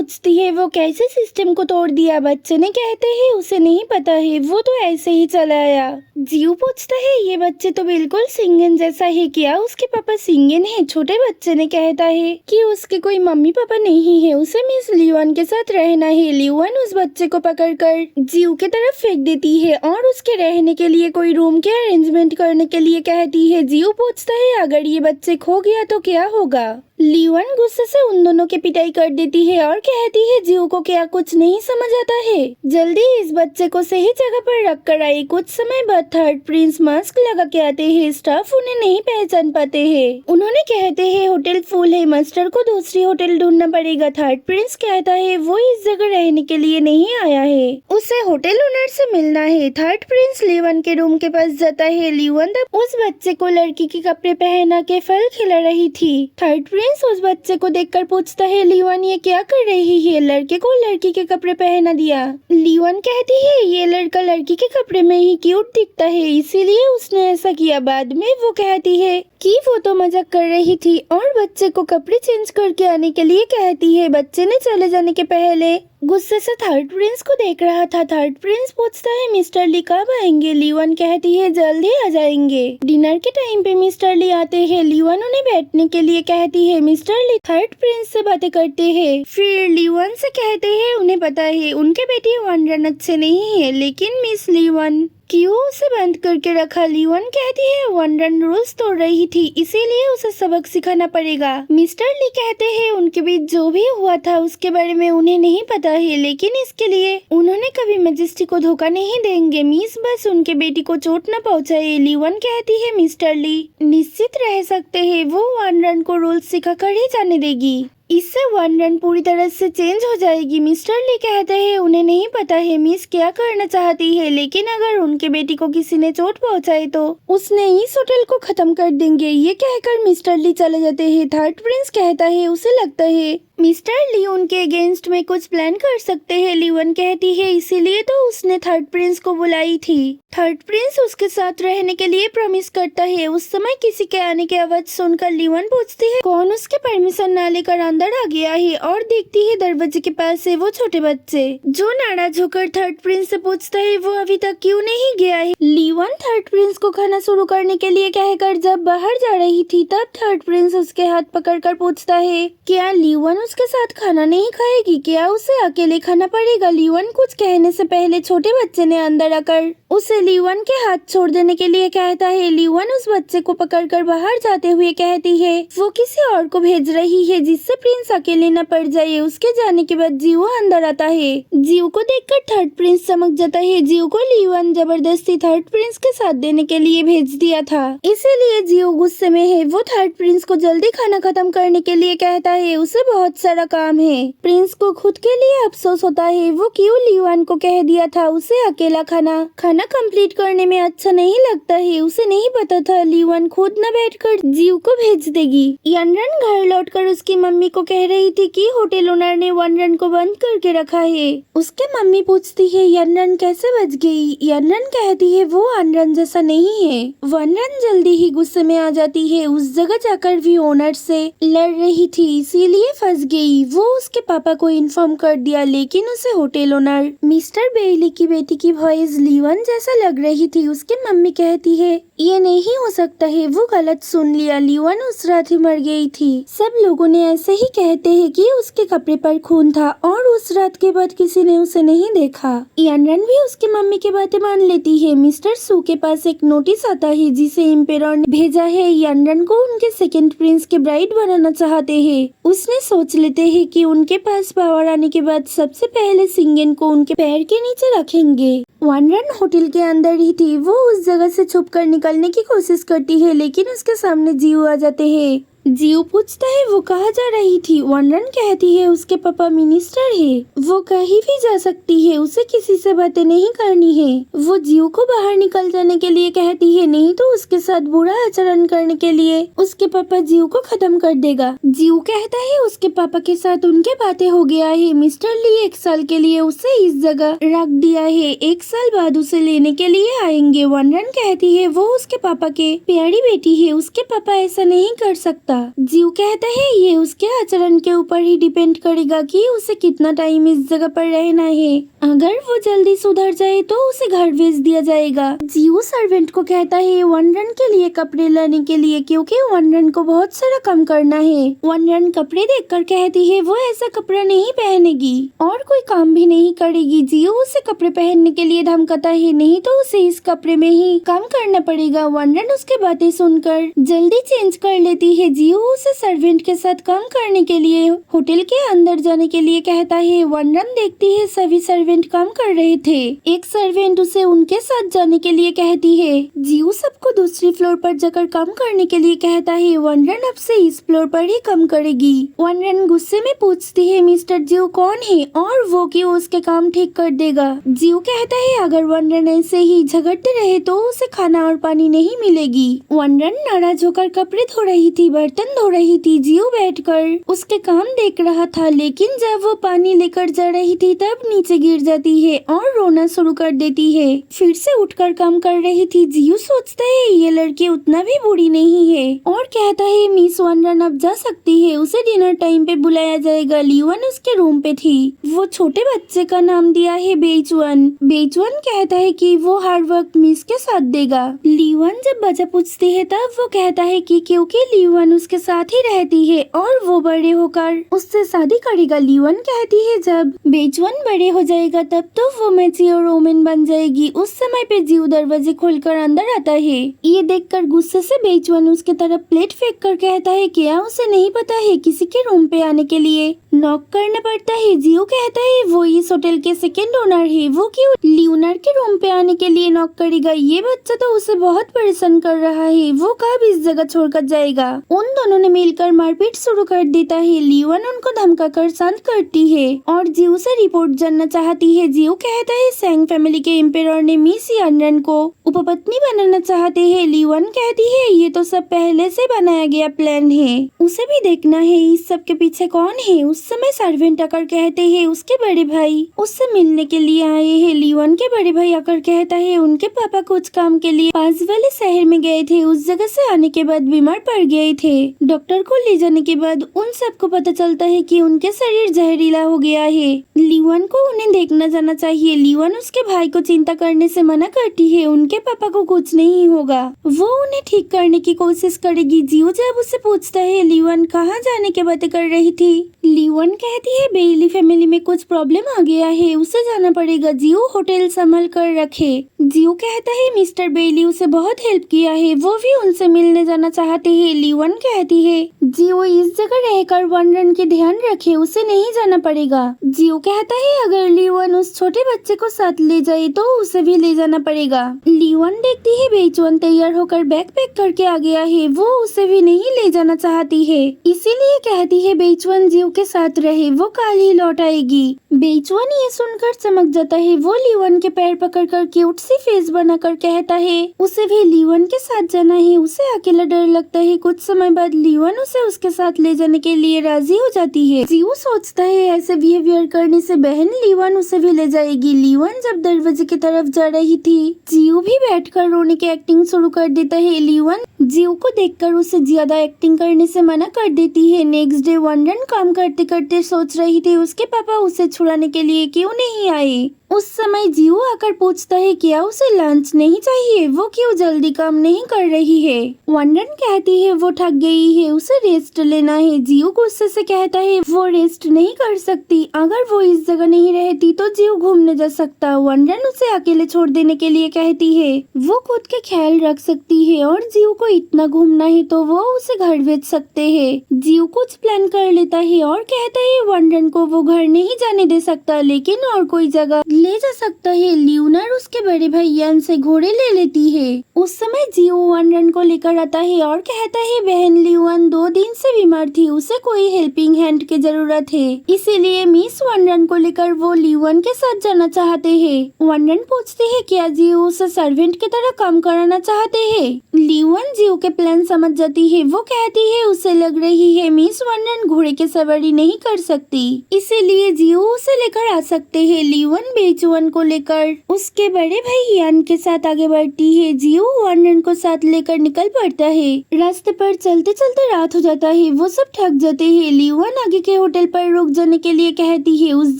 पूछती है वो कैसे सिस्टम को तोड़ दिया। बच्चे ने कहते हैं उसे नहीं पता है, वो तो ऐसे ही चला आया। जीव पूछता है ये बच्चे तो बिल्कुल सिंगन जैसा है, क्या उसके पापा सिंगन है? छोटे बच्चे ने कहता है कि उसके कोई मम्मी पापा नहीं है, उसे मिस लियोन के साथ रहना है। लियोन उस बच्चे को पकड़कर जीव के तरफ फेंक देती है और उसके रहने के लिए कोई रूम के अरेंजमेंट करने के लिए कहती है। जीव पूछता है अगर ये बच्चे खो गया तो क्या होगा? लियोन गुस्से से उन दोनों की पिटाई कर देती है और कहती है जीव को क्या कुछ नहीं समझ आता है, जल्दी इस बच्चे को सही जगह पर रख कर आई। कुछ समय बाद थर्ड प्रिंस मास्क लगा के आते हैं। स्टाफ उन्हें नहीं पहचान पाते हैं। उन्होंने कहते हैं होटल फुल है, मास्टर को दूसरी होटल ढूंढना पड़ेगा। थर्ड प्रिंस कहता है वो इस जगह रहने के लिए नहीं आया है, उसे होटल ओनर से मिलना है। थर्ड प्रिंस लियोन के रूम के पास जाता है। लियोन तब उस बच्चे को लड़की के कपड़े पहना के फल खिला रही थी। थर्ड प्रिंस उस बच्चे को देखकर पूछता है लियोन ये क्या कर रही है? लड़के को लड़की के कपड़े पहना दिया। लियोन कहती है ये लड़का लड़की के कपड़े में ही क्यूट दिखता है, इसीलिए उसने ऐसा किया। बाद में वो कहती है कि वो तो मजाक कर रही थी और बच्चे को कपड़े चेंज करके आने के लिए कहती है। बच्चे ने चले जाने के पहले गुस्से से थर्ड प्रिंस को देख रहा था। थर्ड प्रिंस पूछता है मिस्टर ली कब आएंगे? लियोन कहती है जल्दी आ जाएंगे। डिनर के टाइम पे मिस्टर ली आते हैं। लियोन उन्हें बैठने के लिए कहती है। मिस्टर ली थर्ड प्रिंस से बातें करते हैं, फिर लियोन से कहते हैं उन्हें पता है उनके बेटे वनरन अच्छे नहीं है, लेकिन मिस लियोन क्यों उसे बंद करके रखा? लियोन कहती है वनरन रूल्स तोड़ रही थी, इसीलिए उसे सबक सिखाना पड़ेगा। मिस्टर ली कहते हैं उनके बीच जो भी हुआ था उसके बारे में उन्हें नहीं पता है, लेकिन इसके लिए उन्होंने कभी मैजेस्टी को धोखा नहीं देंगे। मिस बस उनके बेटी को चोट न पहुंचाए। लियोन कहती है मिस्टर ली निश्चित रह सकते हैं, वो वनरन को रूल्स सिखाकर ही जाने देगी, इससे वनरन पूरी तरह से चेंज हो जाएगी। मिस्टर ली कहते हैं उन्हें नहीं पता है मिस क्या करना चाहती है, लेकिन अगर उनके बेटी को किसी ने चोट पहुंचाई तो उसने इस होटल को खत्म कर देंगे। ये कहकर मिस्टर ली चले जाते हैं। थर्ड प्रिंस कहता है उसे लगता है मिस्टर ली उनके अगेंस्ट में कुछ प्लान कर सकते हैं। लियोन कहती है इसीलिए तो उसने थर्ड प्रिंस को बुलाई थी। थर्ड प्रिंस उसके साथ रहने के लिए प्रॉमिस करता है। उस समय किसी के आने की आवाज सुनकर लियोन पूछती है कौन उसके परमिशन न लेकर अंदर आ गया है, और देखती है दरवाजे के पास है वो छोटे बच्चे। जो नाराज होकर थर्ड प्रिंस से पूछता है वो अभी तक क्यों नहीं गया है। लियोन थर्ड प्रिंस को खाना शुरू करने के लिए कहकर जब बाहर जा रही थी तब थर्ड प्रिंस उसके हाथ पकड़कर पूछता है क्या लियोन उसके साथ खाना नहीं खाएगी, क्या उसे अकेले खाना पड़ेगा? लियोन कुछ कहने से पहले छोटे बच्चे ने अंदर आकर उसे लियोन के हाथ छोड़ देने के लिए कहता है। लियोन उस बच्चे को पकड़कर बाहर जाते हुए कहती है वो किसी और को भेज रही है जिससे प्रिंस अकेले न पड़ जाए। उसके जाने के बाद जीव अंदर आता है। जीव को देखकर थर्ड प्रिंस चमक जाता है। जीव को लियोन जबरदस्ती थर्ड प्रिंस के साथ देने के लिए भेज दिया था, इसीलिए जीव गुस्से में है। वो थर्ड प्रिंस को जल्दी खाना खत्म करने के लिए कहता है, उसे बहुत सारा काम है। प्रिंस को खुद के लिए अफसोस होता है वो क्यों लियोन को कह दिया था उसे अकेला खाना कंप्लीट करने में अच्छा नहीं लगता है। उसे नहीं पता था लियोन खुद न बैठकर जीव को भेज देगी। यनरन घर लौटकर उसकी मम्मी को कह रही थी कि होटल ओनर ने वनरन को बंद करके रखा है। उसके मम्मी पूछती है यनरन कैसे बच गई? यनरन कहती है वो वनरन जैसा नहीं है। वनरन जल्दी ही गुस्से में आ जाती है। उस जगह जाकर भी ओनर से लड़ रही थी, इसीलिए फंस गई। वो उसके पापा को इन्फॉर्म कर दिया, लेकिन उसे होटल ओनर मिस्टर बेली की बेटी की वॉइस लियोन जैसा लग रही थी। उसकी मम्मी कहती है ये नहीं हो सकता है, वो गलत सुन लिया, लियोन उस रात ही मर गई थी। सब लोगों ने ऐसे ही कहते हैं कि उसके कपड़े पर खून था और उस रात के बाद किसी ने उसे नहीं देखा। यनरन भी उसकी मम्मी की बातें मान लेती है। मिस्टर सू के पास एक नोटिस आता है जिसे एम्पेरर ने भेजा है। यनरन को उनके सेकंड प्रिंस के ब्राइड बनाना चाहते हैं। उसने सोच लेते हैं कि उनके पास पावर आने के बाद सबसे पहले सिंगन को उनके पैर के नीचे रखेंगे। वनरन होटल के अंदर ही थी। वो उस जगह से छुपकर निकलने की कोशिश करती है, लेकिन उसके सामने जीव आ जाते हैं। जीव पूछता है वो कहाँ जा रही थी? वनरन कहती है उसके पापा मिनिस्टर है, वो कहीं भी जा सकती है, उसे किसी से बातें नहीं करनी है। वो जीव को बाहर निकल जाने के लिए कहती है, नहीं तो उसके साथ बुरा आचरण करने के लिए उसके पापा जीव को खत्म कर देगा। जीव कहता है उसके पापा के साथ उनके बातें हो गया है। मिस्टर ली 1 साल के लिए उसे इस जगह रख दिया है, 1 साल बाद उसे लेने के लिए आएंगे। वनरन कहती है वो उसके पापा के प्यारी बेटी है, उसके पापा ऐसा नहीं कर सकता। सकता। जीव कहता है ये उसके आचरण के ऊपर ही डिपेंड करेगा कि उसे कितना टाइम इस जगह पर रहना है। अगर वो जल्दी सुधर जाए तो उसे घर भेज दिया जाएगा। जीव सर्वेंट को कहता है वनरन के लिए कपड़े लाने के लिए, क्योंकि वनरन को बहुत सारा काम करना है। वनरन कपड़े देखकर कहती है वो ऐसा कपड़ा नहीं पहनेगी और कोई काम भी नहीं करेगी। जीव उसे कपड़े पहनने के लिए धमकाता है, नहीं तो उसे इस कपड़े में ही काम करना पड़ेगा। वनरन उसके बातें सुनकर जल्दी चेंज कर लेती है। जीव उसे सर्वेंट के साथ काम करने के लिए होटल के अंदर जाने के लिए कहता है। वनरन देखती है सभी सर्वेंट काम कर रहे थे। एक सर्वेंट उसे उनके साथ जाने के लिए कहती है। जीव सबको दूसरी फ्लोर पर जाकर काम करने के लिए कहता है। वनरन अब से इस फ्लोर पर ही काम करेगी। वनरन गुस्से में पूछती है मिस्टर जीव कौन है और वो क्यों उसके काम ठीक कर देगा। जीव कहता है अगर वनरन ऐसे ही झगड़ते रहे तो उसे खाना और पानी नहीं मिलेगी। वनरन नाराज होकर कपड़े धो रही थी, बर्तन धो रही थी। जीव बैठकर उसके काम देख रहा था, लेकिन जब वो पानी लेकर जा रही थी तब नीचे गिर जाती है और रोना शुरू कर देती है। फिर से उठकर काम कर रही थी। जीव सोचता है ये लड़की उतना भी बुरी नहीं है और कहता है मिस वनरन अब जा सकती है, उसे डिनर टाइम पे बुलाया जाएगा। लीवन उसके रूम पे थी। वो छोटे बच्चे का नाम दिया है बेचवन। बेचवन कहता है कि वो हर वक्त मिस के साथ देगा। लीवन जब वजह पूछती है तब वो कहता है कि क्योंकि लीवन उसके साथ ही रहती है और वो बड़े होकर उससे शादी करेगा। लीवन कहती है जब बेचवन बड़े हो जाएगा तब तो वो मैच्योर वुमन बन जाएगी। उस समय पे जीव दरवाजे खोलकर अंदर आता है। ये देखकर गुस्से से बेचवन उसके तरफ प्लेट फेंक कर कहता है क्या उसे नहीं पता है किसी के रूम पे आने के लिए नॉक करना पड़ता है। जीव कहता है वो इस होटल के सेकंड ओनर है, वो क्यों लियोनार्ड के रूम पे आने के लिए नॉक करेगा। ये बच्चा तो उसे बहुत परेशान कर रहा है, वो कब इस जगह छोड़कर जाएगा। उन दोनों ने मिलकर मारपीट शुरू कर देता है। लियोन उनको धमकाकर शांत करती है और जीव से रिपोर्ट जानना चाहती है। जीव कहता है सैंग फैमिली के एम्पेरर ने मिस यानरन को उपपत्नी बनाना चाहते हैं। लियोन कहती है ये तो सब पहले से बनाया गया प्लान है, उसे भी देखना है इस सब के पीछे कौन है। उस समय सर्वेंट आकर कहते हैं उसके बड़े भाई उससे मिलने के लिए आए हैं। लियोन के बड़े भाई आकर कहता है उनके पापा कुछ काम के लिए पास वाले शहर में गए थे, उस जगह से आने के बाद बीमार पड़ गए थे। डॉक्टर को ले जाने के बाद उन सबको पता चलता है कि उनके शरीर जहरीला हो गया है। लियोन को उन्हें देखना जाना चाहिए। लियोन उसके भाई को चिंता करने से मना करती है, उनके पापा को कुछ नहीं होगा, वो उन्हें ठीक करने की कोशिश करेगी। जीव जब उससे पूछता है लियोन कहाँ जाने की बातें कर रही थी, लियोन कहती है बेली फैमिली में कुछ प्रॉब्लम आ गया है, उसे जाना पड़ेगा। जीव होटल संभाल कर रखे। जीव कहता है मिस्टर बेली उसे बहुत हेल्प किया है, वो भी उनसे मिलने जाना चाहते हैं। लियोन कहती है जीव इस जगह रहकर वनरन की ध्यान रखे, उसे नहीं जाना पड़ेगा। जीव कहता है अगर लियोन उस छोटे बच्चे को साथ ले जाए तो उसे भी ले जाना पड़ेगा। लियोन देखती है बेचवन तैयार होकर बैग पैक करके आ गया है, वो उसे भी नहीं ले जाना चाहती है, इसीलिए कहती है बेचवन जीव के साथ रहे, वो कल ही लौट आएगी। बेचवन ये सुनकर चमक जाता है। वो लियोन के पैर पकड़कर क्यूट सी फेस बनाकर कहता है उसे भी लियोन के साथ जाना है, उसे अकेला डर लगता है। कुछ समय बाद लियोन उसे उसके साथ ले जाने के लिए राजी हो जाती है। जीव सोचता है ऐसे बिहेवियर करने से बहन लियोन उसे भी ले जाएगी। लियोन जब दरवाजे की तरफ जा रही थी, जीव भी बैठकर रोने की एक्टिंग शुरू कर देता है। लियोन जीव को देखकर उसे ज्यादा एक्टिंग करने से मना कर देती है। नेक्स्ट डे वनरन काम करते करते सोच रही थी उसके पापा उसे छुड़ाने के लिए क्यों नहीं आए। उस समय जीव आकर पूछता है क्या उसे लंच नहीं चाहिए, वो क्यों जल्दी काम नहीं कर रही है। वनरन कहती है वो थक गई है, उसे रेस्ट लेना है। जीव गुस्से से कहता है वो रेस्ट नहीं कर सकती, अगर वो इस जगह नहीं रहती तो जीव घूमने जा सकता। वनरन उसे अकेले छोड़ देने के लिए कहती है वो खुद के ख्याल रख सकती है और जीव को इतना घूमना है तो वो उसे घर भेज सकते हैं। जीव कुछ प्लान कर लेता है और कहता है वनरन को वो घर नहीं जाने दे सकता, लेकिन और कोई जगह ले जा सकता है। लियोनार उसके बड़े भाई यान से घोड़े ले लेती है। उस समय जीव वनरन को लेकर आता है और कहता है बहन लियोन 2 दिन से बीमार थी, उसे कोई हेल्पिंग हैंड की जरूरत है, इसीलिए मिस वनरन को लेकर वो लियोन के साथ जाना चाहते हैं। वनरन पूछते है क्या जीव उसे सर्वेंट की तरह काम कराना चाहते हैं। लियोन जीव के प्लान समझ जाती है। वो कहती है उसे लग रही है मिस वनरन घोड़े की सवारी नहीं कर सकती, इसीलिए जीव उसे लेकर आ सकते हैं। लियोन बेचुअन को लेकर उसके बड़े भाई यान के साथ आगे बढ़ती है। जियो वानरन को साथ लेकर निकल पड़ता है। रास्ते पर चलते चलते रात हो जाता है। वो सब थक जाते हैं। लियोन आगे के होटल पर रुक जाने के लिए कहती है। उस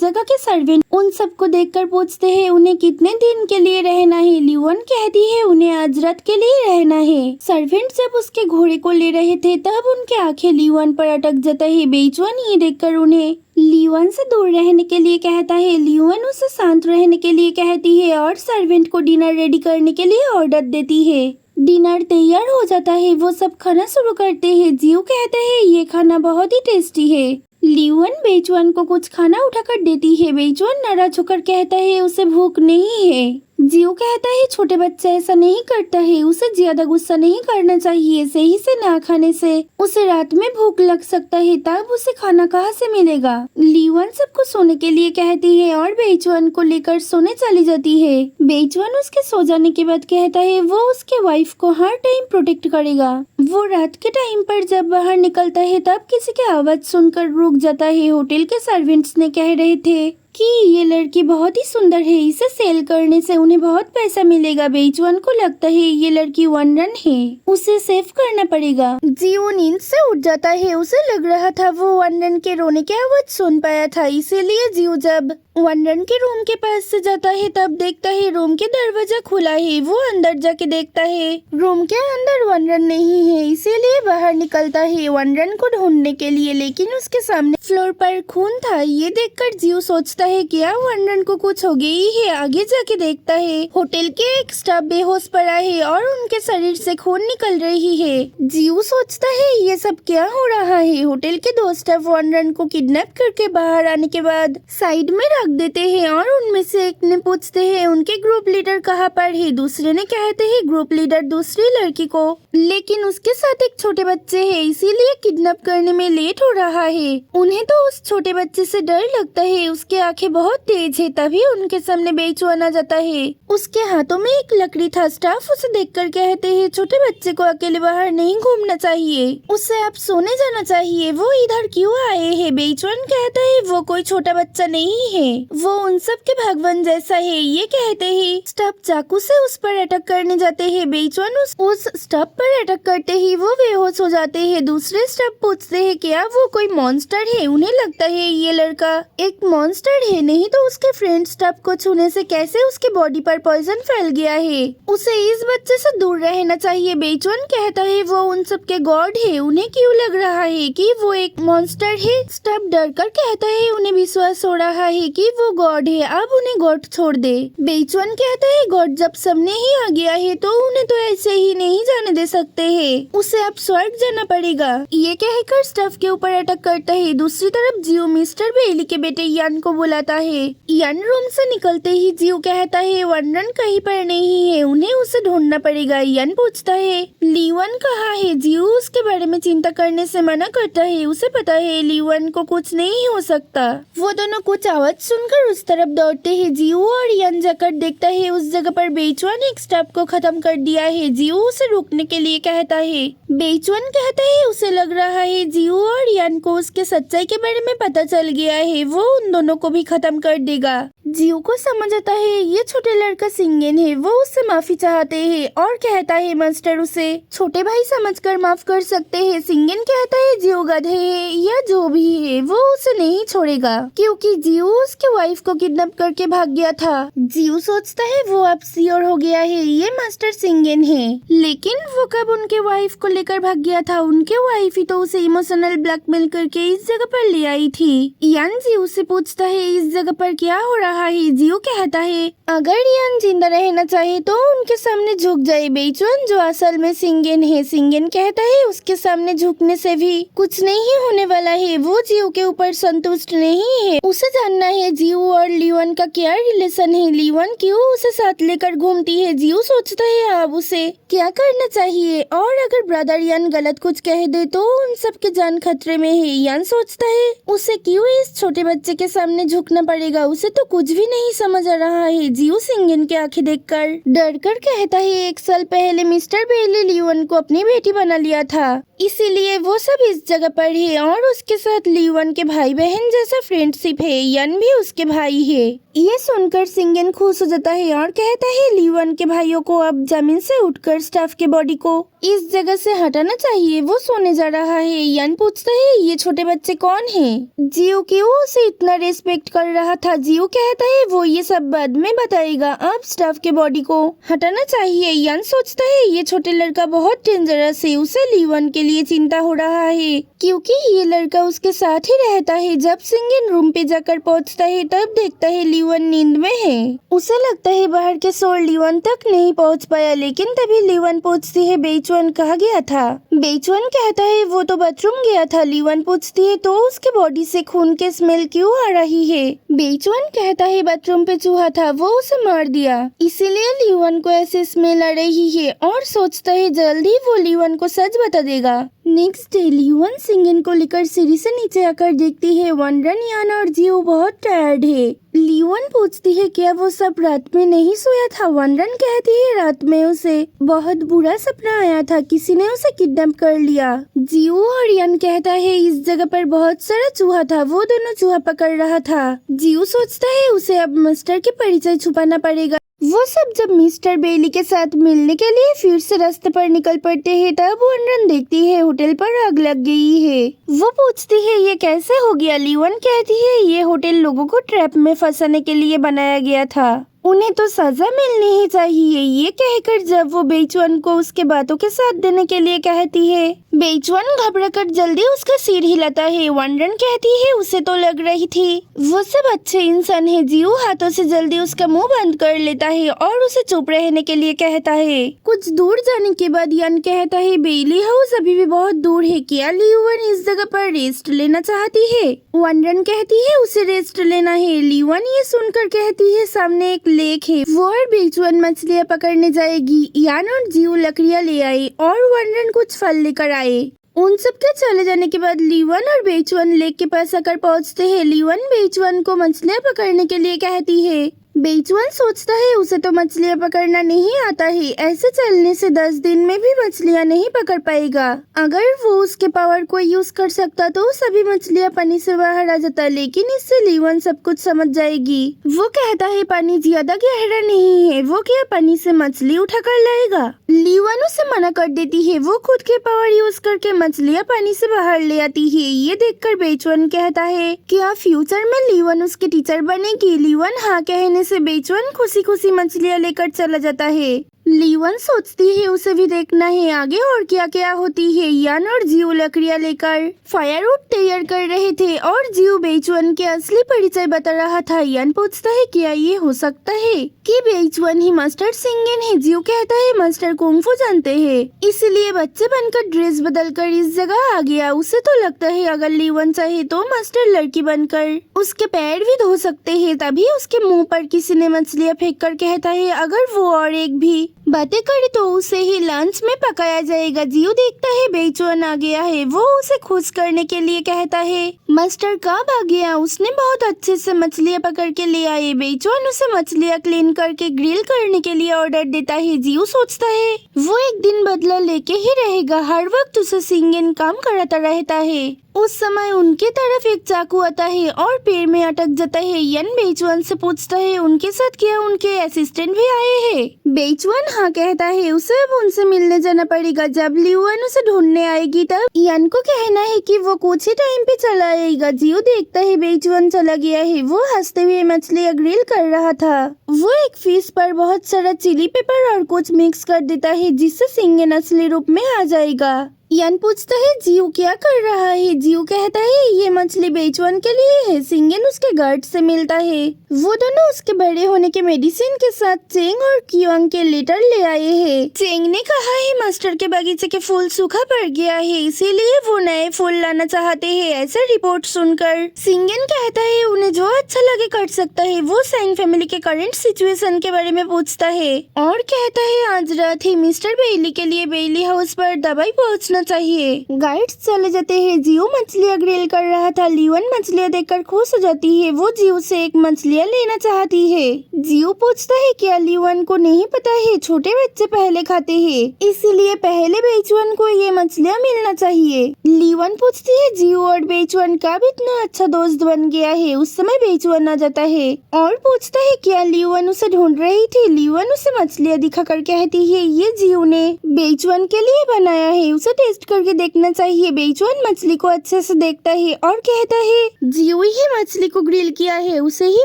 जगह के सर्वेंट उन सबको देखकर पूछते हैं उन्हें कितने दिन के लिए रहना है। लियोन कहती है उन्हें आज रात के लिए रहना है। सर्वेंट जब उसके घोड़े को ले रहे थे तब उनके आंखें लियोन पर अटक जाता है। बेचुअन ये देखकर उन्हें लियोन से दूर रहने के लिए कहता है। लियोन उसे शांत रहने के लिए कहती है और सर्वेंट को डिनर रेडी करने के लिए ऑर्डर देती है। डिनर तैयार हो जाता है। वो सब खाना शुरू करते हैं। जियो कहता है ये खाना बहुत ही टेस्टी है। लियोन बेचुअन को कुछ खाना उठाकर देती है। बेचुअन नाराज होकर कहता है उसे भूख नहीं है। जियो कहता है छोटे बच्चा ऐसा नहीं करता है, उसे ज्यादा गुस्सा नहीं करना चाहिए। सही से ना खाने से उसे रात में भूख लग सकता है, तब उसे खाना कहाँ से मिलेगा। लियोन सबको सोने के लिए कहती है और बेचुअन को लेकर सोने चली जाती है। बेचुअन उसके सो जाने के बाद कहता है वो उसके वाइफ को हर टाइम प्रोटेक्ट करेगा। वो रात के टाइम पर जब बाहर निकलता है तब किसी की आवाज सुनकर रुक जाता है। होटल के सर्वेंट्स ने कह रहे थे कि ये लड़की बहुत ही सुंदर है, इसे सेल करने से उन्हें बहुत पैसा मिलेगा। बेचुअन को लगता है ये लड़की वनरन है, उसे सेव करना पड़ेगा। जियो नींद से उठ जाता है। उसे लग रहा था वो वनरन के रोने की आवाज सुन पाया था, इसीलिए जियो जब वनरन के रूम के पास से जाता है तब देखता है रूम के दरवाजा खुला है। वो अंदर जाके देखता है रूम के अंदर वनरन नहीं है, इसीलिए बाहर निकलता है वनरन को ढूंढने के लिए, लेकिन उसके सामने फ्लोर पर खून था। ये देखकर जियो सोचता है क्या वनरन को कुछ हो गई है। आगे जाके देखता है होटल के एक स्टाफ बेहोश पड़ा है और उनके शरीर से खून निकल रही है। जियो सोचता है ये सब क्या हो रहा है। होटल के दो स्टाफ वनरन को किडनैप करके बाहर आने के बाद साइड में रख देते हैं और उनमें से एक ने पूछते हैं उनके ग्रुप लीडर कहाँ पर है। दूसरे ने कहते हैं ग्रुप लीडर दूसरी लड़की को, लेकिन उसके साथ एक छोटे बच्चे हैं, इसीलिए किडनैप करने में लेट हो रहा है। उन्हें तो उस छोटे बच्चे से डर लगता है, उसके आंखें बहुत तेज है। तभी उनके सामने बेचुअन आ जाता है। उसके हाथों में एक लकड़ी था। स्टाफ उसे देखकर कहते हैं छोटे बच्चे को अकेले बाहर नहीं घूमना चाहिए, उसे अब सोने जाना चाहिए। वो इधर क्यों आए हैं। बेचुअन कहता है वो कोई छोटा बच्चा नहीं है, वो उन सब के भगवान जैसा है। ये कहते ही स्टाफ चाकू से उस पर अटैक करने जाते हैं। बेचुअन उस स्टाफ पर अटैक करते ही वो बेहोश हो जाते हैं। दूसरे स्टाफ पूछते हैं क्या वो कोई मॉन्स्टर है। उन्हें लगता है ये लड़का एक मॉन्स्टर है, नहीं तो उसके फ्रेंड स्टाफ को छूने से कैसे उसके बॉडी पर पॉइजन फैल गया है। उसे इस बच्चे से दूर रहना चाहिए। बेचुअन कहता है वो उन सब के गॉड है, उन्हें क्यों लग रहा है कि वो एक मॉन्स्टर है। स्टाफ डर कर कहता है उन्हें विश्वास हो रहा है कि वो गॉड है, अब उन्हें गॉड छोड़ दे। बेचुअन कहता है गॉड जब सामने ही आ गया है तो उन्हें तो ऐसे ही नहीं जाने दे सकते हैं, उसे अब स्वर्ग जाना पड़ेगा। ये कहकर स्टाफ के ऊपर अटैक करता है। दूसरी तरफ जियो मिस्टर बेली के बेटे यान को बुलाता है। यान रूम से निकलते ही जियो कहता है वनरन कहीं पर नहीं है, उन्हें उसे ढूंढना पड़ेगा। यान पूछता है लियोन कहाँ है। जियो उसके बारे में चिंता करने से मना करता है, उसे पता है लियोन को कुछ नहीं हो सकता। वो दोनों कुछ आवाज सुनकर उस तरफ दौड़ते हैं। जियो और यान जाकर देखता है उस जगह पर बेचुअन एक स्टाफ को खत्म कर दिया है। जियो उसे रोकने के लिए कहता है। बेचुअन कहता है उसे लग रहा है जियो और यान को उसके सच्चाई के बारे में पता चल गया है, वो उन दोनों को भी खत्म कर देगा। जियो को समझ आता है ये छोटे लड़का सिंगेन है, वो उससे माफी चाहते हैं और कहता है मास्टर उसे छोटे भाई समझकर माफ कर सकते हैं। सिंगेन कहता है जियो गधे है या जो भी है वो उसे नहीं छोड़ेगा, क्योंकि जियो उसके वाइफ को किडनैप करके भाग गया था। जियो सोचता है वो अब श्योर हो गया है ये मास्टर सिंगेन है, लेकिन वो कब उनके वाइफ को लेकर भाग गया था। उनके वाइफ ही तो उसे इमोशनल ब्लैकमेल करके इस जगह पर ले आई थी। यान जियो से पूछता है इस जगह पर क्या हो रहा है। जियो कहता है अगर यान जिंदा रहना चाहे तो उनके सामने झुक जाए। बेचुअन जो असल में सिंगेन है, सिंगेन कहता है उसके सामने झुकने से भी कुछ नहीं होने वाला है। वो जियो के ऊपर संतुष्ट नहीं है, उसे जानना है जियो और लियोन का क्या रिलेशन है, लियोन क्यों उसे साथ लेकर घूमती है। जियो सोचता है अब उसे क्या करना चाहिए, और अगर ब्रदर यान गलत कुछ कह दे तो उन सब के जान खतरे में है। यान सोचता है उसे क्यों इस छोटे बच्चे के सामने झुकना पड़ेगा, उसे तो कुछ कुछ भी नहीं समझ आ रहा है। जियो सिंगन की आंखें देखकर डर कर कहता है 1 साल पहले मिस्टर बेली लियोन को अपनी बेटी बना लिया था, इसीलिए वो सब इस जगह पर है और उसके साथ लियोन के भाई बहन जैसा फ्रेंडशिप है। यन भी उसके भाई है। ये सुनकर सिंगन खुश हो जाता है और कहता है लियोन के भाइयों को अब जमीन से उठकर स्टाफ के बॉडी को इस जगह से हटाना चाहिए। वो सोने जा रहा है। यन पूछता है ये छोटे बच्चे कौन हैं? जियो क्यों उसे इतना रेस्पेक्ट कर रहा था? जियो कहता है वो ये सब बाद में बताएगा, अब स्टाफ के बॉडी को हटाना चाहिए। यन सोचता है ये छोटे लड़का बहुत डेंजरस है। उसे लियोन के लिए चिंता हो रहा है क्योंकि ये लड़का उसके साथ ही रहता है। जब सिंगन रूम पे जाकर पहुंचता है तब देखता है लियोन नींद में है। उसे लगता है बाहर के शोर लियोन तक नहीं पहुंच पाया, लेकिन तभी लियोन पूछती है बेचुअन कहाँ गया था? बेचुअन कहता है वो तो बाथरूम गया था। लियोन पूछती है तो उसके बॉडी से खून के स्मेल क्यों आ रही है? बेचुअन कहता है बाथरूम पे चूहा था, वो उसे मार दिया, इसीलिए लियोन को ऐसे स्मेल आ रही है और सोचता है जल्दी वो लियोन को सच बता देगा। नेक्स्ट डे लियोन सिंगन को लेकर सीढ़ी से नीचे आकर देखती है वनरन, यान और जियो बहुत टायर्ड है। लियोन पूछती है क्या वो सब रात में नहीं सोया था? वनरन कहती है रात में उसे बहुत बुरा सपना आया था, किसी ने उसे किडनैप कर लिया। जियो और यान कहता है इस जगह पर बहुत सारा चूहा था, वो दोनों चूहा पकड़ रहा था। जियो सोचता है उसे अब मास्टर के परिचय छुपाना पड़ेगा। वो सब जब मिस्टर बेली के साथ मिलने के लिए फिर से रास्ते पर निकल पड़ते हैं तब वनरन देखती है होटल पर आग लग गई है। वो पूछती है ये कैसे हो गया? लियोन कहती है ये होटल लोगों को ट्रैप में फंसाने के लिए बनाया गया था, उन्हें तो सजा मिलनी ही चाहिए। ये कहकर जब वो बेचुअन को उसके बातों के साथ देने के लिए कहती है, बेचुअन घबराकर जल्दी उसका सिर हिलाता है। वनरन कहती है उसे तो लग रही थी वो सब अच्छे इंसान है। जियो हाथों से जल्दी उसका मुंह बंद कर लेता है और उसे चुप रहने के लिए कहता है। कुछ दूर जाने के बाद यान कहता है बेली हाउस अभी भी बहुत दूर है, क्या लियोन इस जगह पर रेस्ट लेना चाहती है? वनरन कहती है उसे रेस्ट लेना है। लियोन ये सुनकर कहती है सामने एक लेक है, वो और बेचुअन मछलियाँ पकड़ने जाएगी। यान और जियो लकड़ियाँ ले आए और वनरन कुछ फल लेकर आए। उन सब के चले जाने के बाद लियोन और बेचुअन लेक के पास आकर पहुँचते हैं। लियोन बेचुअन को मछलियाँ पकड़ने के लिए कहती है। बेचुअन सोचता है उसे तो मछलियाँ पकड़ना नहीं आता है, ऐसे चलने से 10 दिन में भी मछलियाँ नहीं पकड़ पाएगा। अगर वो उसके पावर को यूज कर सकता तो सभी मछलियाँ पानी से बाहर आ जाता, लेकिन इससे लियोन सब कुछ समझ जाएगी। वो कहता है पानी ज्यादा गहरा नहीं है, वो क्या पानी से मछली उठा कर लाएगा? लियोन उसे मना कर देती है। वो खुद के पावर यूज करके मछलियाँ पानी से बाहर ले आती है। ये देखकर बेचुअन कहता है क्या फ्यूचर में लियोन उसके टीचर बनेगी? लियोन हाँ कहने से बेचुअन खुशी खुशी मछलियाँ लेकर चला जाता है। लियोन सोचती है उसे भी देखना है आगे और क्या क्या होती है। यान और जियो लकड़ियाँ लेकर फायरवुड तैयार कर रहे थे और जियो बेचुअन के असली परिचय बता रहा था। यान पूछता है क्या ये हो सकता है कि बेचुअन ही मास्टर सिंगन है? जियो कहता है मास्टर कुंग-फू जानते हैं, इसलिए बच्चे बनकर ड्रेस बदलकर इस जगह आ गया। उसे तो लगता है अगर लियोन चाहे तो मास्टर लड़की बनकर उसके पैर भी धो सकते हैं। तभी उसके मुँह पर किसी ने मछलियाँ फेंक कर कहता है अगर वो और एक भी बातें करे तो उसे ही लंच में पकाया जाएगा। जियो देखता है बेचुअन आ गया है। वो उसे खुश करने के लिए कहता है मास्टर कब आ गया? उसने बहुत अच्छे से मछलियाँ पकड़ के ले आए। बेचुअन उसे मछलियाँ क्लीन करके ग्रिल करने के लिए ऑर्डर देता है। जियो सोचता है वो एक दिन बदला लेके ही रहेगा, हर वक्त उसे सिंगन काम कराता रहता है। उस समय उनके तरफ एक चाकू आता है और पैर में अटक जाता है। यन बेचुअन से पूछता है उनके साथ क्या उनके असिस्टेंट भी आए हैं? बेचुअन हाँ कहता है उसे अब उनसे मिलने जाना पड़ेगा। जब लियोन उसे ढूंढने आएगी तब यन को कहना है कि वो कुछ ही टाइम पे चला आएगा। जियो देखता है बेचुअन चला गया है। वो हंसते हुए मछलियाँ ग्रिल कर रहा था। वो एक फिश पर बहुत सारा चिली पेपर और कुछ मिक्स कर देता है जिससे सिंगन असली रूप में आ जाएगा। यन पूछता है जियो क्या कर रहा है? जियो कहता है ये मछली बेचुअन के लिए है, सिंगन उसके गार्ड से मिलता है। वो दोनों उसके बड़े होने के मेडिसिन के साथ चेंग और कियोंग के लेटर ले आए हैं। चेंग ने कहा है मास्टर के बगीचे के फूल सूखा पड़ गया है, इसीलिए वो नए फूल लाना चाहते हैं। ऐसा रिपोर्ट सुनकर सिंगन कहता है उन्हें जो अच्छा लगे कर सकता है। वो सैंग फैमिली के करंट सिचुएशन के बारे में पूछता है और कहता है आज रात ही मिस्टर बेली के लिए बेली हाउस पर दवाई पहुँचना करना चाहिए। गाइड्स चले जाते हैं। जियो मछलियाँ ग्रिल कर रहा था। लियोन मछलियाँ देखकर खुश हो जाती है। वो जियो से एक मछलियाँ लेना चाहती है। जियो पूछता है क्या लियोन को नहीं पता है छोटे बच्चे पहले खाते हैं, इसीलिए पहले बेचुअन को ये मछलियाँ मिलना चाहिए। लियोन पूछती है जियो और बेचुअन कब इतना अच्छा दोस्त बन गया है। उस समय बेचुअन आ जाता है और पूछता है क्या लियोन उसे ढूंढ रही थी। लियोन उसे मछलियाँ दिखाकर कहती है ये जियो ने बेचुअन के लिए बनाया है, उसे टेस्ट करके देखना चाहिए। बेचुअन मछली को अच्छे से देखता है और कहता है जियो ही मछली को ग्रिल किया है, उसे ही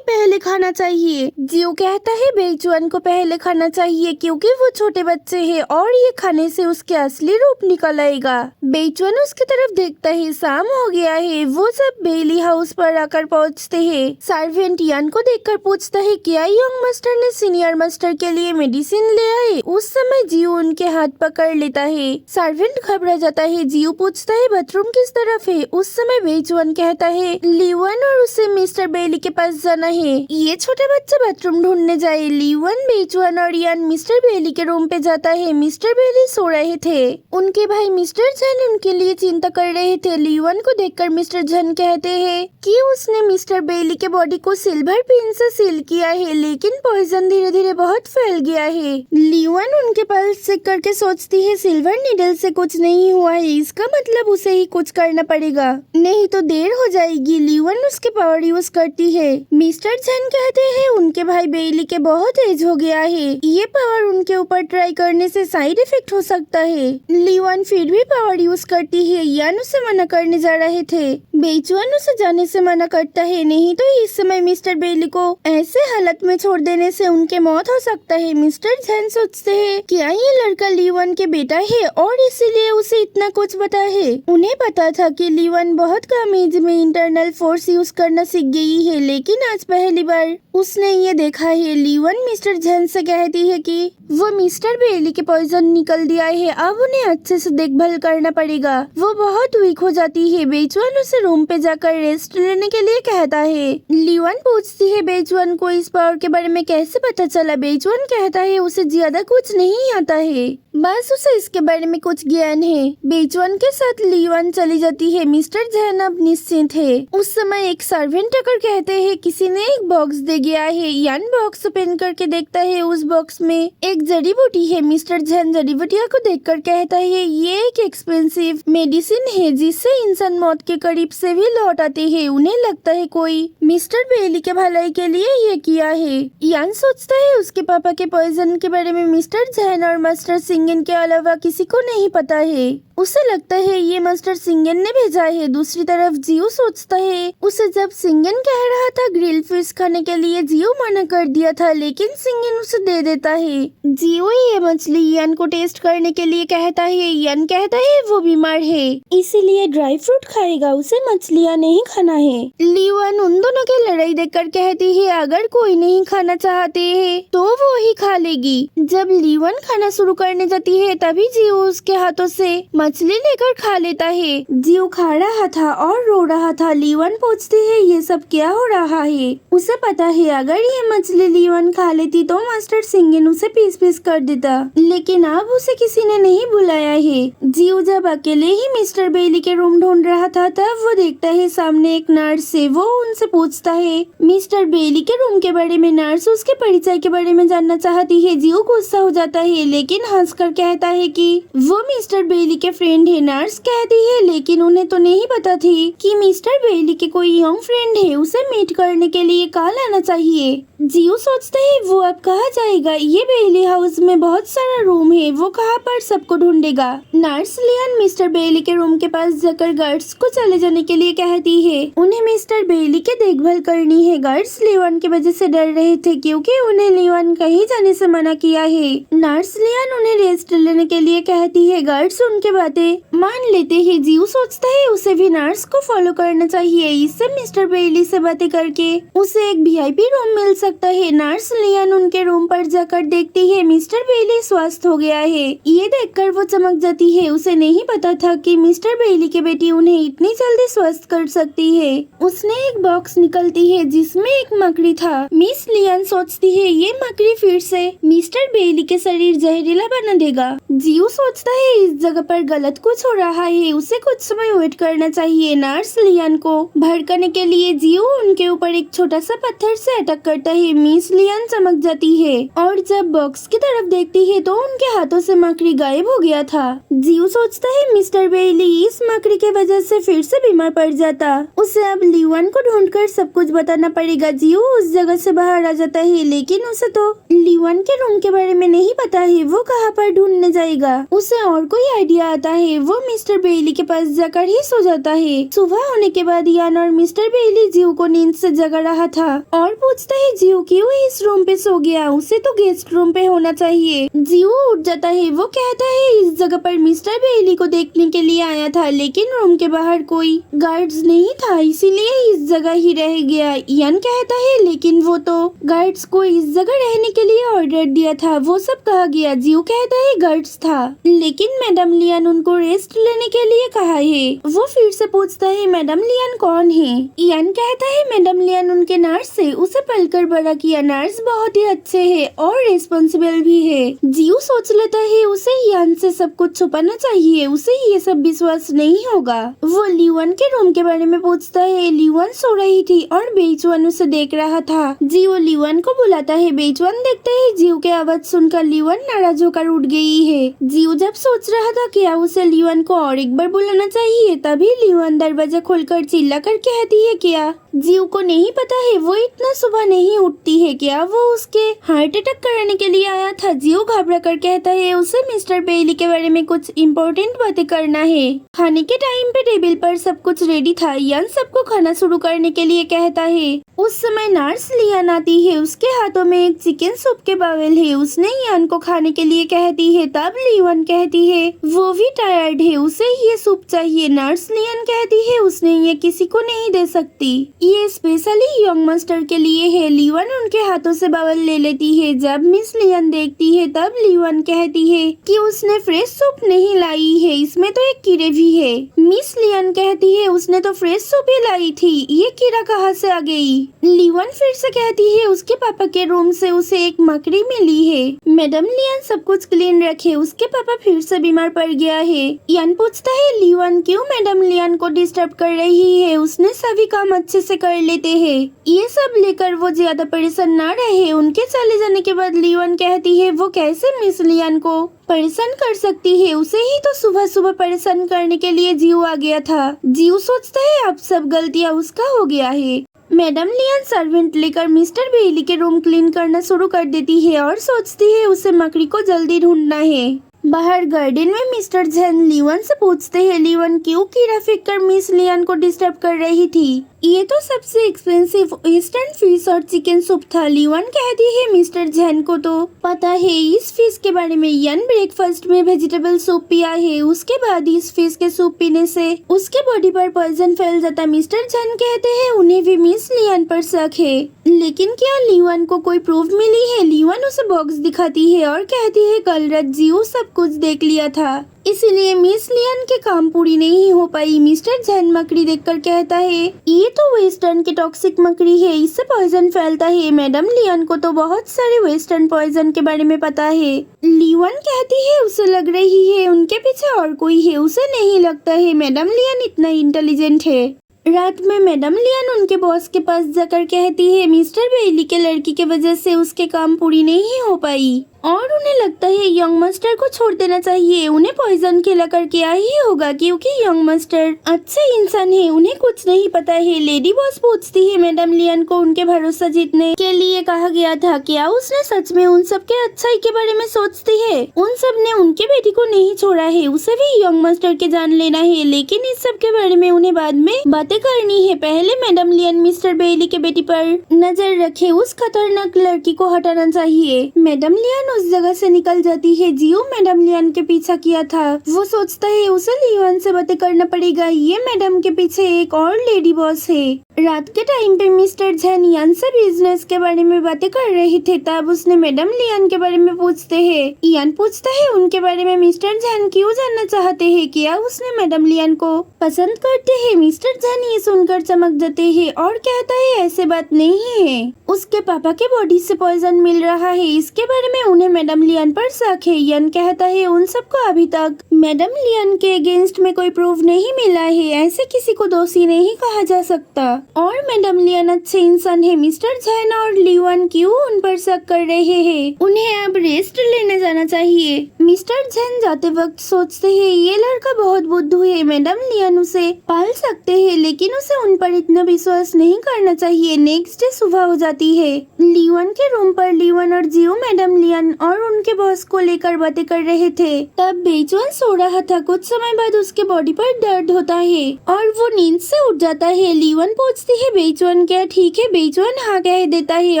पहले खाना चाहिए। जियो कहता है बेचुअन को पहले खाना चाहिए क्योंकि वो छोटे बच्चे हैं और ये खाने से उसके असली रूप निकल आएगा। बेचुअन उसकी तरफ देखता है। शाम हो गया है। वो सब बेली हाउस पर आकर पहुँचते हैं। सर्वेंट यान को देखकर पूछता है क्या यंग मास्टर ने सीनियर मास्टर के लिए मेडिसिन ले आए। उस समय जियो उनके हाथ पकड़ लेता है। सर्वेंट घबरा जाता है। जियो पूछता है बाथरूम किस तरफ है। उस समय बेचुअन कहता है लियोन और उसे मिस्टर बेली के पास जाना है। ये छोटा बच्चा बाथरूम ढूंढने जाए। लियोन बेचुअन और यान मिस्टर बेली के रूम पे जाता है। मिस्टर बेली सो रहे थे। उनके भाई मिस्टर झन उनके लिए चिंता कर रहे थे। लियोन को देखकर मिस्टर झन कहते हैं कि उसने मिस्टर बेली के बॉडी को सिल्वर पिन से सील किया है, लेकिन पॉइजन धीरे धीरे बहुत फैल गया है। लियोन उनके पल्स चेक करके सोचती है सिल्वर नीडल से कुछ नहीं हुआ है, इसका मतलब उसे ही कुछ करना पड़ेगा, नहीं तो देर हो जाएगी। लियोन उसके पावर यूज करती है। मिस्टर झन कहते हैं उनके भाई बेली के बहुत एज हो गया है, ये पावर उनके ऊपर ट्राई करने से साइड इफेक्ट हो सकता है। लियोन फिर भी पावर यूज करती है। यान उसे मना करने जा रहे थे। बेचुअन उसे जाने से मना करता है, नहीं तो इस समय मिस्टर बेली को ऐसे हालत में छोड़ देने से उनके मौत हो सकता है। मिस्टर झन सोचते हैं क्या ये लड़का लियोन के बेटा है और इसीलिए उसे इतना कुछ पता है। उन्हें पता था कि लियोन बहुत कम एज में इंटरनल फोर्स यूज करना सीख गई है, लेकिन आज पहली बार उसने ये देखा है। लियोन मिस्टर झन से कहती है कि वो मिस्टर बेली के पॉइजन निकल दिया है, अब उन्हें अच्छे से देखभाल करना पड़ेगा। वो बहुत वीक हो जाती है। बेचुअन उसे रूम पे जाकर रेस्ट लेने के लिए कहता है। लियोन पूछती है बेचुअन को इस पावर के बारे में कैसे पता चला। बेचुअन कहता है उसे ज्यादा कुछ नहीं आता है, बस उसे इसके बारे में कुछ ज्ञान है। बेचुअन के साथ लियोन चली जाती है। मिस्टर झन अब निश्चिंत है। उस समय एक सर्वेंट आकर कहते हैं किसी ने एक बॉक्स दे गया है। यान बॉक्स ओपन करके देखता है, उस बॉक्स में एक जड़ी बूटी है। मिस्टर झन जड़ी बूटिया को देखकर कहता है ये एक एक्सपेंसिव मेडिसिन है जिससे इंसान मौत के करीब से भी लौट आते हैं। उन्हें लगता है कोई मिस्टर बेली के भलाई के लिए ये किया है। यान सोचता है उसके पापा के पॉइजन के बारे में मिस्टर झन और मास्टर सिंगन के अलावा किसी को नहीं पता है। उसे लगता है ये मास्टर सिंगन ने भेजा है। दूसरी तरफ जियो सोचता है उसे जब सिंगन कह रहा था ग्रिल फिश खाने के लिए जियो मना कर दिया था, लेकिन सिंगन उसे दे देता है। जियो ये मछली यान को टेस्ट करने के लिए कहता है। यान कहता है वो बीमार है इसीलिए ड्राई फ्रूट खाएगा, उसे मछलियाँ नहीं खाना है। लियोन उन दोनों की लड़ाई देखकर कहती है अगर कोई नहीं खाना चाहते है तो वो ही खा लेगी। जब लियोन खाना शुरू करने जाती है तभी जियो उसके हाथों से मछली लेकर खा लेता है। जियो खा रहा था और रो रहा था। लियोन पूछती है ये सब क्या हो रहा है। उसे पता है अगर ये मछली लियोन खा लेती तो मास्टर सिंगन उसे पीस पीस कर देता, लेकिन अब उसे किसी ने नहीं बुलाया है। जियो जब अकेले ही मिस्टर बेली के रूम ढूंढ रहा था तब वो देखता है सामने एक नर्स है। वो उनसे पूछता है मिस्टर बेली के रूम के बारे में। नर्स उसके परिचय के बारे में जानना चाहती है। जियो गुस्सा हो जाता है लेकिन हंसकर कहता है कि वो मिस्टर बेली के फ्रेंड है। नर्स कहती है लेकिन उन्हें तो नहीं पता थी कि मिस्टर बेली के कोई यंग फ्रेंड है, उसे मीट करने के लिए कॉल आना चाहिए। जियो सोचता है वो अब कहाँ जाएगा। ये बेली हाउस में बहुत सारा रूम है, वो कहाँ पर सबको ढूंढेगा। नर्स लियन मिस्टर बेली के रूम के पास जाकर गार्ड्स को चले जाने के लिए कहती है। उन्हें मिस्टर बेली की देखभाल करनी है। गार्ड्स लियन की वजह से डर रहे थे क्योंकि उन्हें लियन कहीं जाने से मना किया है। नर्स लियन उन्हें रेस्ट लेने के लिए कहती है। गार्ड्स उनके बातें मान लेते हैं। जियो सोचता है उसे भी नर्स को फॉलो करना चाहिए, इससे मिस्टर बेली से बातें करके उसे एक VIP रूम मिल सकता है। नर्स लियन उनके रूम पर जाकर देखती है मिस्टर बेली स्वस्थ हो गया है। ये देखकर वो चमक जाती है। उसे नहीं पता था कि मिस्टर बेली की बेटी उन्हें इतनी जल्दी स्वस्थ कर सकती है। उसने एक बॉक्स निकलती है जिसमें एक मकड़ी था। मिस लियन सोचती है ये मकड़ी फिर से मिस्टर बेली के शरीर जहरीला बना देगा। जियो सोचता है इस जगह पर गलत कुछ हो रहा है, उसे कुछ समय वेट करना चाहिए। नर्स लियन को भड़काने के लिए जियो उनके ऊपर एक छोटा सा पत्थर से अटैक करता है। मिस लियन चमक जाती है और जब बॉक्स की तरफ देखती है तो उनके हाथों से मकड़ी गायब हो गया था। जियो सोचता है मिस्टर बेली इस मकड़ी के वजह से फिर से बीमार पड़ जाता। उसे अब लिवन को ढूंढकर सब कुछ बताना पड़ेगा। जियो उस जगह से बाहर आ जाता है लेकिन उसे तो लिवन के रूम के बारे में नहीं पता है, वो कहाँ पर ढूंढने जाएगा। उसे और कोई आइडिया आता है, वो मिस्टर बेली के पास जाकर ही सो जाता है। सुबह होने के बाद यान और मिस्टर बेली जियो को नींद से जगा रहा था और पूछता है जियो क्यों इस रूम पे सो गया, उसे तो गेस्ट रूम पे होना चाहिए। जियो उठ जाता है, वो कहता है इस जगह पर मिस्टर बेली को देखने के लिए आया था लेकिन रूम के बाहर कोई गार्ड्स नहीं था इसीलिए इस जगह ही रह गया। यान कहता है लेकिन वो तो गार्ड्स को इस जगह रहने के लिए ऑर्डर दिया था, वो सब कहा गया। जियो कहता है गार्ड्स था लेकिन मैडम लियन उनको रेस्ट लेने के लिए कहा है। वो फिर से पूछता है मैडम लियन कौन है। यान कहता है मैडम लियन उनके नर्स है, उसे पलकर बड़ा किया। नर्स बहुत ही अच्छे है और रिस्पॉन्सिबल भी है। जियो सोच लेता है उसे यान से सब कुछ छुपाना चाहिए, उसे ये सब विश्वास नहीं होगा। वो लिवन के रूम के बारे में पूछता है। लिवन सो रही थी और बेचवन उसे देख रहा था। जियो लिवन को बुलाता है। बेचवन देखते ही जियो के आवाज सुनकर लिवन नाराज होकर उठ गई है। जियो जब सोच रहा था क्या उसे लिवन को और एक बार बुलाना चाहिए, तभी लिवन दरवाजा खोलकर चिल्ला कर कहती है क्या। जियो को नहीं पता है वो इतना सुबह नहीं उठती है, क्या वो उसके हार्ट अटैक कराने के लिए आया था। जियो घबरा कर कहता है उसे मिस्टर बेली के बारे में कुछ इम्पोर्टेंट बातें करना है। खाने के टाइम पे टेबल पर सब कुछ रेडी था। यान सबको खाना शुरू करने के लिए कहता है। उस समय नर्स लियन आती है, उसके हाथों में एक चिकन सूप के बाउल है। उसने यान को खाने के लिए कहती है, तब लियन कहती है वो भी टायर्ड है, उसे ये सूप चाहिए। नर्स लियन कहती है उसने ये किसी को नहीं दे सकती, ये स्पेशली यंग मास्टर के लिए है। लियन उनके हाथों से बाउल ले लेती है। जब मिस लियन देखती है तब लियन कहती है कि उसने फ्रेश सूप नहीं लाई है, इसमें तो एक कीड़े भी है। मिस लियन कहती है उसने तो फ्रेश सूप ही लाई थी, ये कीड़ा कहाँ से आ गई। लियन फिर से कहती है उसके पापा के रूम से उसे एक मकड़ी मिली है। मैडम लियन सब कुछ क्लीन रखे, उसके पापा फिर से बीमार पड़ गया है। यान पूछता है लियन क्यों मैडम लियन को डिस्टर्ब कर रही है, उसने सभी काम अच्छे से कर लेते हैं। ये सब लेकर वो ज्यादा परेशान ना रहे। उनके चले जाने के बाद लियन कहती है वो कैसे मिस लियन को परेशान कर सकती है, उसे ही तो सुबह सुबह परेशान करने के लिए जियो आ गया था। जियो सोचता है अब सब गलतियाँ उसका हो गया है। मैडम लियन सर्वेंट लेकर मिस्टर बेली के रूम क्लीन करना शुरू कर देती है और सोचती है उसे मकड़ी को जल्दी ढूंढना है। बाहर गार्डन में मिस्टर झेन लियन से पूछते हैं लियन क्यों कीड़ा फेंककर मिस लियन को डिस्टर्ब कर रही थी। ये तो सबसे एक्सपेंसिव वेस्टर्न फिश और चिकन सूप था। लियन कहती है मिस्टर झेन को तो पता है इस फिश के बारे में। यान ब्रेकफास्ट में वेजिटेबल सूप पिया है, उसके बाद इस फिश के सूप पीने से उसके बॉडी पर पॉइजन फैल जाता। मिस्टर झेन कहते हैं उन्हें भी मिस लियन पर शक है, लेकिन क्या लियन को कोई प्रूफ मिली है। लियन उसे बॉक्स दिखाती है और कहती है कल रात जियो सब कुछ देख लिया था, इसलिए मिस लियन के काम पूरी नहीं हो पाई। मिस्टर झेन मकड़ी देखकर कहता है ये तो वेस्टर्न की टॉक्सिक मकड़ी है, इससे पॉइजन फैलता है। मैडम लियन को तो बहुत सारे वेस्टर्न पॉइजन के बारे में पता है। लियन कहती है उसे लग रही है उनके पीछे और कोई है, उसे नहीं लगता है मैडम लियन इतना इंटेलिजेंट है। रात में मैडम लियन उनके बॉस के पास जाकर कहती है मिस्टर बेली के लड़की के वजह से उसके काम पूरी नहीं हो पाई और उन्हें लगता है यंग मास्टर को छोड़ देना चाहिए। उन्हें पॉइजन खिलाकर क्या ही होगा क्योंकि यंग मास्टर अच्छे इंसान है, उन्हें कुछ नहीं पता है। लेडी बॉस पूछती है मैडम लियन को उनके भरोसा जीतने के लिए कहा गया था, क्या उसने सच में उन सब के अच्छाई के बारे में सोचती है। उन सब ने उनके बेटी को नहीं छोड़ा है, उसे भी यंग मास्टर के जान लेना है, लेकिन इस सब के बारे में उन्हें बाद में बातें करनी है। पहले मैडम लियन मिस्टर बेली के बेटी पर नजर रखे, उस खतरनाक लड़की को हटाना चाहिए। मैडम लियन उस जगह से निकल जाती है। जियो मैडम लियान के पीछा किया था। वो सोचता है उसे लियोन से बातें करना पड़ेगा। ये मैडम के पीछे एक और लेडी बॉस है। रात के टाइम पे मिस्टर झैन यान से बिजनेस के बारे में बातें कर रहे थे। तब उसने मैडम लियान के बारे में पूछते हैं। यान पूछता है उनके बारे में मिस्टर झैन क्यों जानना चाहते हैं, क्या उसने मैडम लियान को पसंद करते हैं। मिस्टर झैन ये सुनकर चमक जाते हैं और कहता है ऐसे बात नहीं है, उसके पापा के बॉडी से पॉइजन मिल रहा है, इसके बारे में उन्हें मैडम लियान पर शक है। यान कहता है उन सबको अभी तक मैडम लियान के अगेंस्ट में कोई प्रूफ नहीं मिला है, ऐसे किसी को दोषी नहीं कहा जा सकता और मैडम लियान अच्छे इंसान है। मिस्टर झैन और लियोन क्यों उन पर शक कर रहे हैं, उन्हें अब रेस्ट लेने जाना चाहिए। मिस्टर झैन जाते वक्त सोचते हैं ये लड़का बहुत बुद्धू है, मैडम लियान उसे पाल सकते हैं लेकिन उसे उन पर इतना विश्वास नहीं करना चाहिए। नेक्स्ट डे सुबह हो जाती है। लियोन के रूम पर लियोन और जियो मैडम लियान और उनके बॉस को लेकर बातें कर रहे थे। तब बेचुआन सो रहा था। कुछ समय बाद उसके बॉडी पर दर्द होता है और वो नींद से उठ जाता है। लियोन पूछती है बेचुआन क्या ठीक है। बेचुआन हाँ कह देता है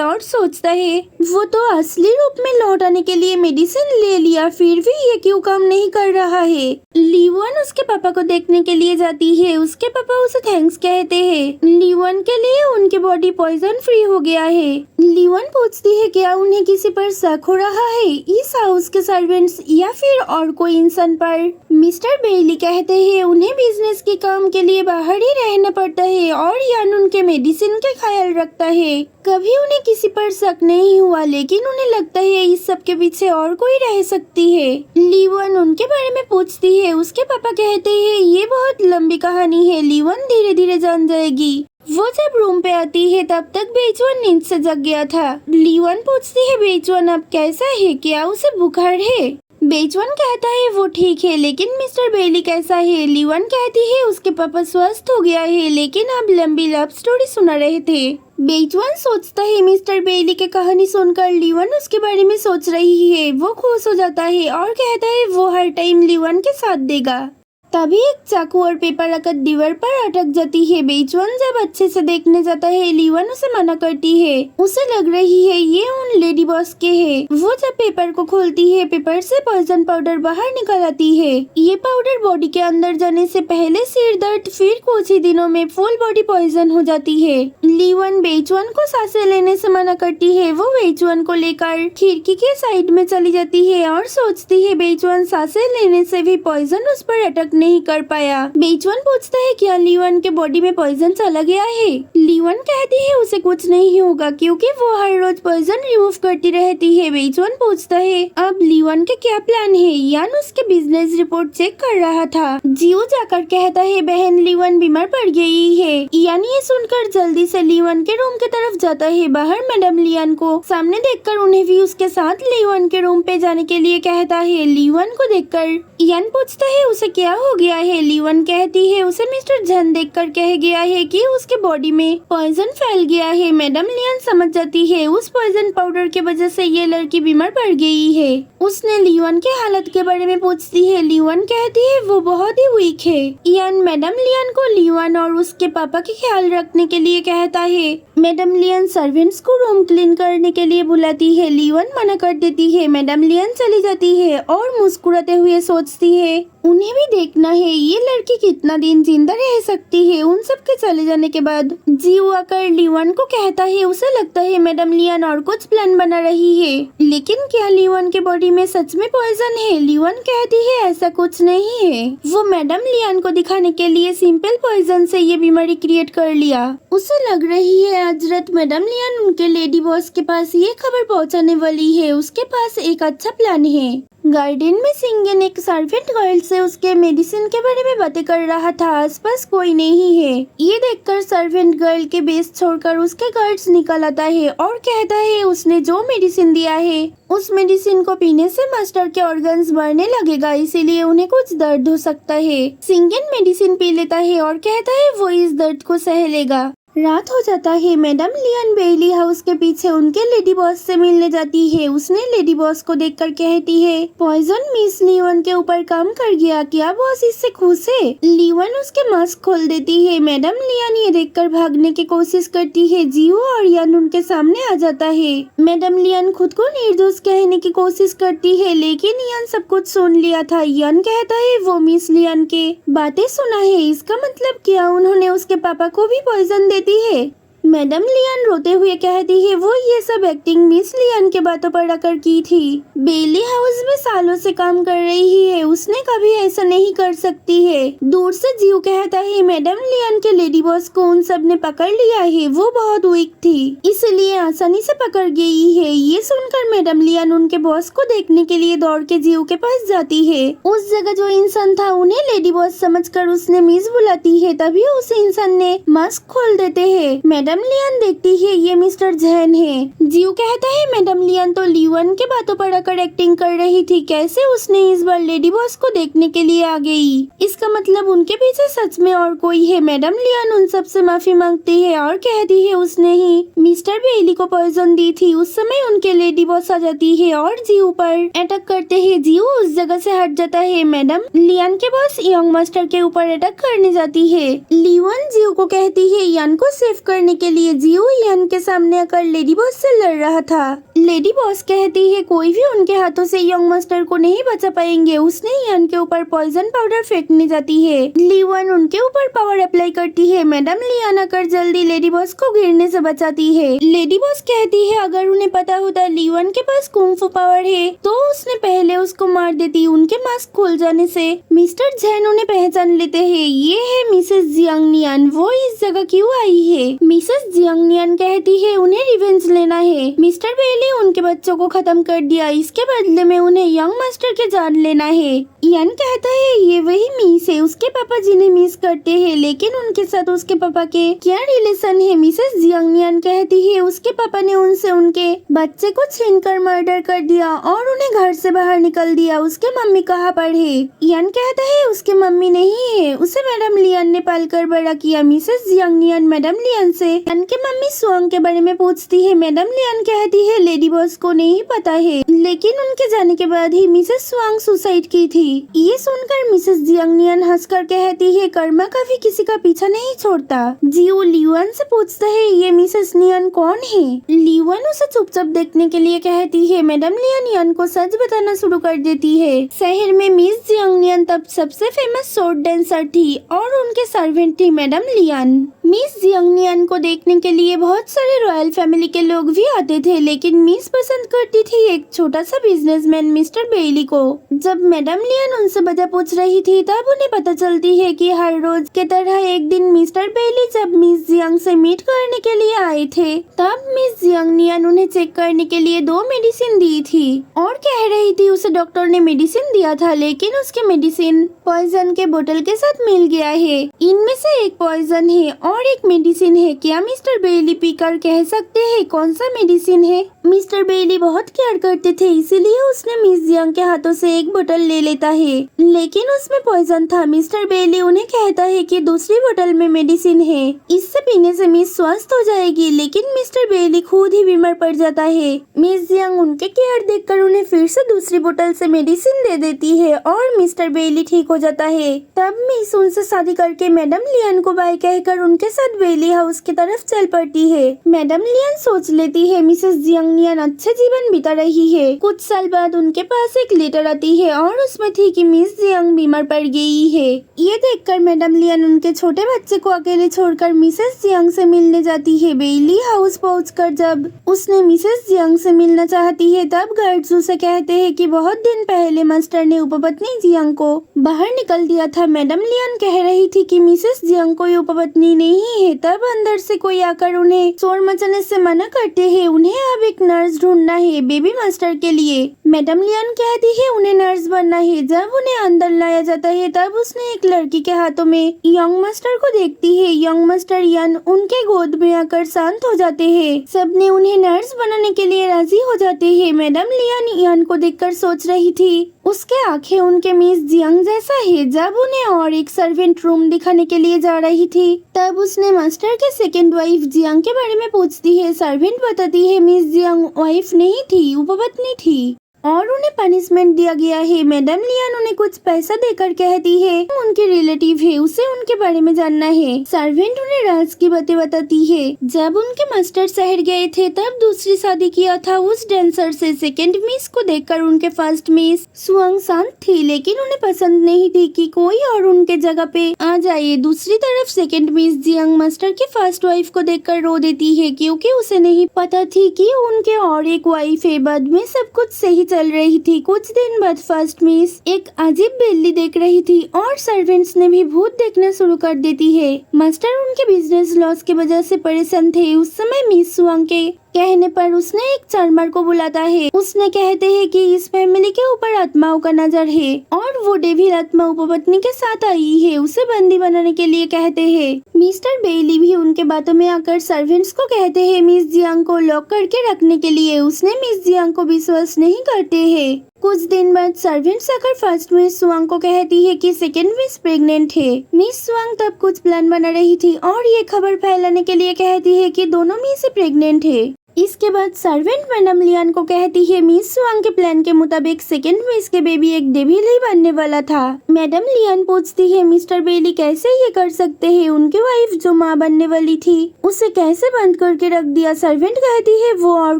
और सोचता है वो तो असली रूप में लौट आने के लिए मेडिसिन ले लिया, फिर भी ये क्यों काम नहीं कर रहा है। लियोन उसके पापा को देखने के लिए जाती है। उसके पापा उसे थैंक्स कहते हैं। लियोन के लिए उनकी बॉडी पॉइजन फ्री हो गया है। लियोन पूछती है क्या उन्हें किसी पर शक हो रहा है, इस हाउस के सर्वेंट्स या फिर और कोई इंसान पर। मिस्टर बेली कहते हैं उन्हें बिजनेस के काम के लिए बाहर ही रहना पड़ता है और यान उनके मेडिसिन का ख्याल रखता है। कभी उन्हें किसी पर शक नहीं हुआ लेकिन उन्हें लगता है इस सब के पीछे और कोई रह सकती है। लियोन उनके बारे में पूछती है। उसके पापा कहते हैं ये बहुत लंबी कहानी है, लियोन धीरे धीरे जान जाएगी। वो जब रूम पे आती है तब तक बेचुआन नींद से जग गया था। लियोन पूछती है बेचुआन अब कैसा है, क्या उसे बुखार है। बेचुआन कहता है वो ठीक है लेकिन मिस्टर बेली कैसा है। लियोन कहती है उसके पापा स्वस्थ हो गया है लेकिन अब लंबी लव स्टोरी सुना रहे थे। बेचुआन सोचता है मिस्टर बेली की कहानी सुनकर लियोन उसके बारे में सोच रही है। वो खुश हो जाता है और कहता है वो हर टाइम लियोन के साथ देगा। तभी एक चाकू और पेपर रखकर दीवार पर अटक जाती है। बेचुआन जब अच्छे से देखने जाता है लियोन उसे मना करती है। उसे लग रही है ये उन लेडी बॉस के है। वो जब पेपर को खोलती है पेपर से पॉइजन पाउडर बाहर निकल आती है। ये पाउडर बॉडी के अंदर जाने से पहले सिर दर्द फिर कुछ ही दिनों में फुल बॉडी पॉइजन हो जाती है। लियोन बेचुआन को सांसें लेने से मना करती है। वो बेचुआन को लेकर खिड़की के साइड में चली जाती है और सोचती है बेचुआन सांसें लेने से भी पॉइजन उस पर अटक नहीं कर पाया। बेचुआन पूछता है क्या लियोन के बॉडी में पॉइजन चला गया है। लियोन कहती है उसे कुछ नहीं होगा क्योंकि वो हर रोज पॉइजन रिमूव करती रहती है। बेचुआन पूछता है अब लियोन के क्या प्लान है। यान उसके बिजनेस रिपोर्ट चेक कर रहा था। जियो जाकर कहता है बहन लियोन बीमार पड़ गई है। यान ये सुनकर जल्दी से लियोन के रूम की तरफ जाता है। बाहर मैडम लियोन को सामने देखकर उन्हें भी उसके साथ लियोन के रूम पे जाने के लिए कहता है। लियोन को देखकर यान पूछता है उसे क्या हो गया है। लियोन कहती है उसे मिस्टर झैन देखकर कह गया है कि उसके बॉडी में पॉइजन फैल गया है। मैडम लियोन समझ जाती है उस पॉइजन पाउडर की वजह से ये लड़की बीमार पड़ गई है। उसने लियोन के हालत के बारे में पूछती है। लियोन कहती है वो बहुत ही वीक है। यान मैडम लियोन को लियोन और उसके पापा के ख्याल रखने के लिए कहता है। मैडम लियोन सर्वेंट्स को रूम क्लीन करने के लिए बुलाती है। लियोन मना कर देती है। मैडम लियोन चली जाती है और मुस्कुराते हुए सोचती है उन्हें भी देखना है ये लड़की कितना दिन जिंदा रह सकती है उन सब के चले जाने के बाद। जियो आकर लियोन को कहता है उसे लगता है मैडम लियोन और कुछ प्लान बना रही है लेकिन क्या लियोन के बॉडी में सच में पॉइजन है। लियोन कहती है ऐसा कुछ नहीं है, वो मैडम लियोन को दिखाने के लिए सिंपल पॉइजन से ये बीमारी क्रिएट कर लिया। उसे लग रही है आज रात मैडम लियोन उनके लेडी बॉस के पास ये खबर पहुंचाने वाली है। उसके पास एक अच्छा प्लान है। गार्डन में सिंगन एक सर्वेंट गर्ल से उसके मेडिसिन के बारे में बातें कर रहा था। आसपास कोई नहीं है। ये देखकर सर्वेंट गर्ल के बेस छोड़कर उसके गार्ड्स निकल आता है और कहता है उसने जो मेडिसिन दिया है उस मेडिसिन को पीने से मास्टर के ऑर्गन्स बढ़ने लगेगा, इसीलिए उन्हें कुछ दर्द हो सकता है। सिंगन मेडिसिन पी लेता है और कहता है वो इस दर्द को सह लेगा। रात हो जाता है। मैडम लियन बेली हाउस के पीछे उनके लेडी बॉस से मिलने जाती है। उसने लेडी बॉस को देखकर कहती है, पॉइजन मिस लियन के ऊपर काम कर गया, क्या बॉस इससे खुश है? लियन उसके मास्क खोल देती है। मैडम लियन ये देखकर भागने की कोशिश करती है। जियो और यान उनके सामने आ जाता है। मैडम लियन खुद को निर्दोष कहने की कोशिश करती है, लेकिन यान सब कुछ सुन लिया था। यान कहता है वो मिस लियन के बातें सुना है, इसका मतलब क्या उन्होंने उसके पापा को भी पॉइजन देती है? मैडम लियन रोते हुए कहती है वो ये सब एक्टिंग मिस लियन के बातों पर आकर की थी। बेली हाउस में सालों से काम कर रही है, उसने कभी ऐसा नहीं कर सकती है। दूर से जीव कहता है मैडम लियन के लेडी बॉस को उन सब ने पकड़ लिया है, वो बहुत वीक थी इसलिए आसानी से पकड़ गई है। ये सुनकर मैडम लियन उनके बॉस को देखने के लिए दौड़ के जीव के पास जाती है। उस जगह जो इंसान था उन्हें लेडी बॉस समझकर उसने मिस बुलाती है। तभी उस इंसान ने मास्क खोल देते हैं। मैडम लियन देखती है ये मिस्टर जैन है। जीव कहता है मैडम लियन तो लियन के बातों पर आकर एक्टिंग कर रही थी, कैसे उसने इस बार लेडी बॉस को देखने के लिए आ गई? इसका मतलब उनके पीछे सच में और कोई है। मैडम लियन उन सब से माफी मांगती है और कहती है उसने ही मिस्टर बेली को पॉइजन दी थी। उस समय उनके लेडी बॉस आ जाती है और जीव पर अटैक करते हैं। जीव उस जगह से हट जाता है। मैडम लियन के बॉस यंग मास्टर के ऊपर अटैक करने जाती है। लियन जीव को कहती है यान को सेव करने के लिए। जीव यान के सामने आकर लेडी बॉस से लड़ रहा था। लेडी बॉस कहती है कोई भी उनके हाथों से यंग मास्टर को नहीं बचा पाएंगे। उसने यान के ऊपर पॉइजन पाउडर फेंकने जाती है। लियन उनके ऊपर पावर अप्लाई करती है। मैडम लियन आकर जल्दी लेडी बॉस को गिरने से बचाती है। लेडी बॉस कहती है अगर उन्हें पता होता लियन के पास कुंफू पावर है तो उसने पहले उसको मार देती उनके मास्क खुल जाने से। मिस्टर जैन उन्हें पहचान लेते हैं। ये है मिसेस जियांगनियन, वो इस जगह क्यों आई है? मिसेस जियांगनियन कहती है उन्हें रिवेंज लेना है। मिस्टर बेली उनके बच्चों को खत्म कर दिया, इसके बदले में उन्हें यंग मास्टर के जान लेना है। यान कहता है ये वही मिस है, उसके पापा जिन्हें मिस करते हैं, लेकिन उनके साथ उसके पापा के क्या रिलेशन है? मिसेस जियांगनियन कहती है उसके पापा ने उनसे उनके बच्चे को छीनकर मर्डर कर दिया और उन्हें घर से बाहर निकल दिया। उसके मम्मी कहाँ पर है? यान कहता है उसके मम्मी नहीं है, उसे मैडम लियन ने पालकर बड़ा किया। मिसेस जियांगनियन मैडम लियन से यान के मम्मी स्वांग के बारे में पूछती है। मैडम लियन कहती है लेडी बॉस को नहीं पता है, लेकिन उनके जाने के बाद ही मिसेस स्वांग सुसाइड की थी। ये सुनकर मिसेस जियांगनियन हंसकर कहती है कर्मा कभी किसी का पीछा नहीं छोड़ता। जियो लियन से पूछता है ये मिसेस नियन कौन है? लियन उसे चुपचाप देखने के लिए कहती है। मैडम लियन यान को सच बताना शुरू कर देती है। शहर में मिस जियांगनियन तब सबसे फेमस स्वॉर्ड डांसर थी और उनके सर्वेंट थी मैडम लियन। मिस जियांगनियन को देखने के लिए बहुत सारे रॉयल फैमिली के लोग भी आते थे, लेकिन मिस पसंद करती थी एक छोटा सा बिजनेसमैन मिस्टर बेली को। जब मैडम लियन उनसे वजह पूछ रही थी तब उन्हें पता चलती है कि हर रोज के तरह एक दिन मिस्टर बेली जब मिस जियांग से मीट करने के लिए आए थे तब मिस जियांगनियन उन्हें चेक करने के लिए 2 मेडिसिन दी थी और कह रही थी उसे डॉक्टर ने मेडिसिन दिया था, लेकिन उसके मेडिसिन पॉइजन के बोतल के साथ मिल गया है। इनमें से एक पॉइजन है और एक मेडिसिन है। क्या मिस्टर बेली पीकर कह सकते हैं कौन सा मेडिसिन है? मिस्टर बेली बहुत केयर करते थे, इसीलिए उसने मिस जियांग के हाथों से एक बोतल ले लेता है, लेकिन उसमें पॉइजन था। मिस्टर बेली उन्हें कहता है कि दूसरी बोतल में मेडिसिन है, इससे पीने से मिस स्वस्थ हो जाएगी, लेकिन मिस्टर बेली खुद ही बीमार पड़ जाता है। मिस जियांग उनके केयर देखकर उन्हें फिर से दूसरी बोतल से मेडिसिन दे देती है और मिस्टर बेली ठीक हो जाता है। तब मिस उनसे शादी करके मैडम लियन को बाय कहकर उनके साथ बेली हाउस की तरफ चल पड़ती है। मैडम लियन सोच लेती है मिसेस जियांगनियन अच्छे जीवन बिता रही है। कुछ साल बाद उनके पास एक लेटर आती है और उसमें थी कि मिस जियांग बीमार पड़ गई है। ये देखकर मैडम लियन उनके छोटे बच्चे को अकेले छोड़कर मिसेस जियांग से मिलने जाती है। बेली हाउस पहुंचकर जब उसने मिसेस जियांग से मिलना चाहती है तब गार्ड्स उसे कहते हैं कि बहुत दिन पहले मास्टर ने उपपत्नी जियांग को बाहर निकल दिया था। मैडम लियन कह रही थी कि मिसेस जियांग कोई उपपत्नी नहीं है। तब अंदर से कोई आकर उन्हें शोर मचाने से मना करते हैं। उन्हें अब एक नर्स ढूंढना है बेबी मास्टर के लिए। मैडम लियान कहती है उन्हें नर्स बनना है। जब उन्हें अंदर लाया जाता है तब उसने एक लड़की के हाथों में यंग मास्टर को देखती है। यंग मास्टर यान उनके गोद में आकर शांत हो जाते हैं। सबने उन्हें नर्स बनाने के लिए राजी हो जाते हैं। मैडम लियान यान को देखकर सोच रही थी उसके आंखें उनके मिस जियांग जैसा है। जब उन्हें और एक सर्वेंट रूम दिखाने के लिए जा रही थी तब उसने मास्टर के सेकंड वाइफ जियांग के बारे में पूछती है। सर्वेंट बताती है मिस जियांग वाइफ नहीं थी, उपपत्नी थी और उन्हें पनिशमेंट दिया गया है। मैडम लियान उन्हें कुछ पैसा देकर कहती है उनके रिलेटिव है, उसे उनके बारे में जानना है। सर्वेंट उन्हें राज की बातें बताती है। जब उनके मास्टर शहर गए थे तब दूसरी शादी किया था उस डांसर से। सेकंड मिस को देखकर उनके फर्स्ट मिस सुअंग शांत थी, लेकिन उन्हें पसंद नहीं थी कि कोई और उनके जगह पे आ जाए। दूसरी तरफ सेकंड मिस जियांग मास्टर की फर्स्ट वाइफ को देखकर रो देती है, क्योंकि उसे नहीं पता थी कि उनके और एक वाइफ है। बाद में सब कुछ सही चल रही थी। कुछ दिन बाद फर्स्ट मिस एक अजीब बिल्ली देख रही थी और सर्वेंट्स ने भी भूत देखना शुरू कर देती है। मास्टर उनके बिजनेस लॉस की वजह से परेशान थे। उस समय मिस सुअंग के कहने पर उसने एक चार्मर को बुलाता है। उसने कहते हैं कि इस फैमिली के ऊपर आत्माओं का नजर है और वो डेविल आत्मा उपपत्नी के साथ आई है, उसे बंदी बनाने के लिए कहते हैं। मिस्टर बेली भी उनके बातों में आकर सर्वेंट्स को कहते हैं मिस जियांग को लॉक करके रखने के लिए। उसने मिस जियांग को विश्वास नहीं करते हैं। कुछ दिन बाद सर्वेंट्स आकर फर्स्ट मिस सुअंग को कहती है कि सेकंड मिस प्रेग्नेंट है। मिस सुअंग तब कुछ प्लान बना रही थी और ये खबर फैलाने के लिए कहती है कि दोनों मिस प्रेग्नेंट है। इसके बाद सर्वेंट मैडम लियान को कहती है मिस सुअंग के प्लान के मुताबिक सेकंड मिस के बेबी एक डेविल ही बनने वाला था। मैडम लियान पूछती है मिस्टर बेली कैसे ये कर सकते हैं, उनकी वाइफ जो माँ बनने वाली थी उसे कैसे बंद करके रख दिया। सर्वेंट कहती है वो और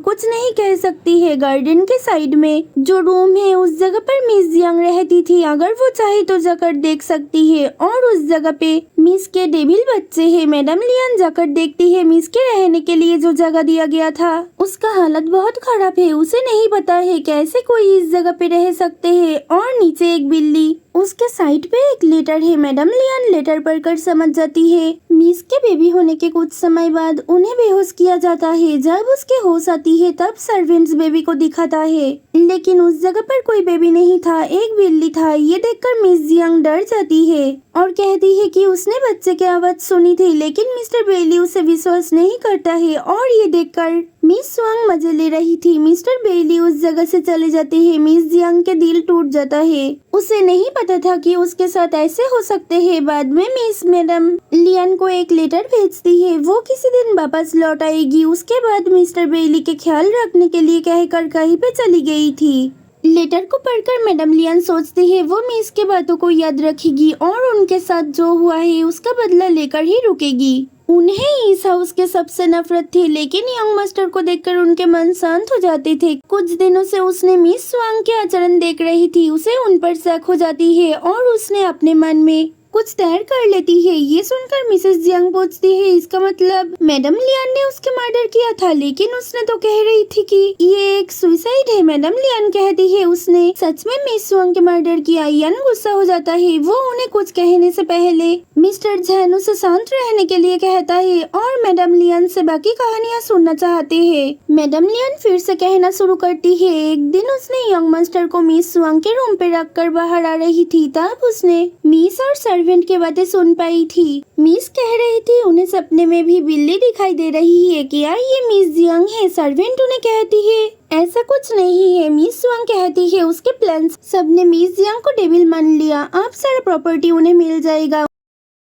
कुछ नहीं कह सकती है। गार्डन के साइड में जो रूम है उस जगह पर मिस जियांग रहती थी, अगर वो चाहे तो जाकर देख सकती है और उस जगह पे मिस के डेविल बच्चे है। मैडम लियान जाकर देखती है मिस के रहने के लिए जो जगह दिया गया था उसका हालत बहुत खराब है। उसे नहीं पता है कैसे कोई इस जगह पे रह सकते हैं और नीचे एक बिल्ली, उसके साइड पे एक लेटर है। मैडम लियान लेटर पढ़कर समझ जाती है मिस के बेबी होने के कुछ समय बाद उन्हें बेहोश किया जाता है। जब उसके होश आती है तब सर्वेंट्स बेबी को दिखाता है, लेकिन उस जगह पर कोई बेबी नहीं था, एक बिल्ली था। ये देखकर मिस जियांग डर जाती है और कहती है कि उसने बच्चे की आवाज सुनी थी, लेकिन मिस्टर बेली उसे विश्वास नहीं करता है और ये देखकर मिस सुअंग मजे ले रही थी। मिस्टर बेली उस जगह से चले जाते हैं। मिस जियांग के दिल टूट जाता है। उसे नहीं पता था कि उसके साथ ऐसे हो सकते हैं। बाद में मिस मैडम लियान को एक लेटर भेजती है, वो किसी दिन वापस लौट आएगी। उसके बाद मिस्टर बेली के ख्याल रखने के लिए कहकर कहीं पे चली गई थी। लेटर को पढ़कर मैडम लियान सोचती है वो मिस के बातों को याद रखेगी और उनके साथ जो हुआ है उसका बदला लेकर ही रुकेगी। उन्हें इस हाउस के सबसे नफरत थी, लेकिन यंग मास्टर को देखकर उनके मन शांत हो जाते थे। कुछ दिनों से उसने मिस सुअंग के आचरण देख रही थी, उसे उन पर शक हो जाती है और उसने अपने मन में कुछ तैयार कर लेती है। ये सुनकर मिसेस जियांग पूछती है इसका मतलब मैडम लियान ने उसके मर्डर किया था, लेकिन उसने तो कह रही थी कि ये एक सुसाइड है। मैडम लियान कहती है उसने सच में मिस सुअंग के मर्डर किया। यान गुस्सा हो जाता है। वो उन्हें कुछ कहने से पहले मिस्टर झैन उसे शांत रहने के लिए कहता है और मैडम लियान से बाकी कहानियाँ सुनना चाहते हैं। मैडम लियान फिर से कहना शुरू करती है एक दिन उसने यंग मास्टर को मिस सुअंग के रूम पे रखकर बाहर आ रही थी, तब उसने मिस और सर्वेंट की बातें सुन पाई थी। मिस कह रही थी उन्हें सपने में भी बिल्ली दिखाई दे रही है, क्या ये मिस जियांग है। सर्वेंट उन्हें कहती है ऐसा कुछ नहीं है। मिस सुअंग कहती है उसके प्लान्स सबने मिस जियांग को डेविल मान लिया, अब सारा प्रॉपर्टी उन्हें मिल जाएगा।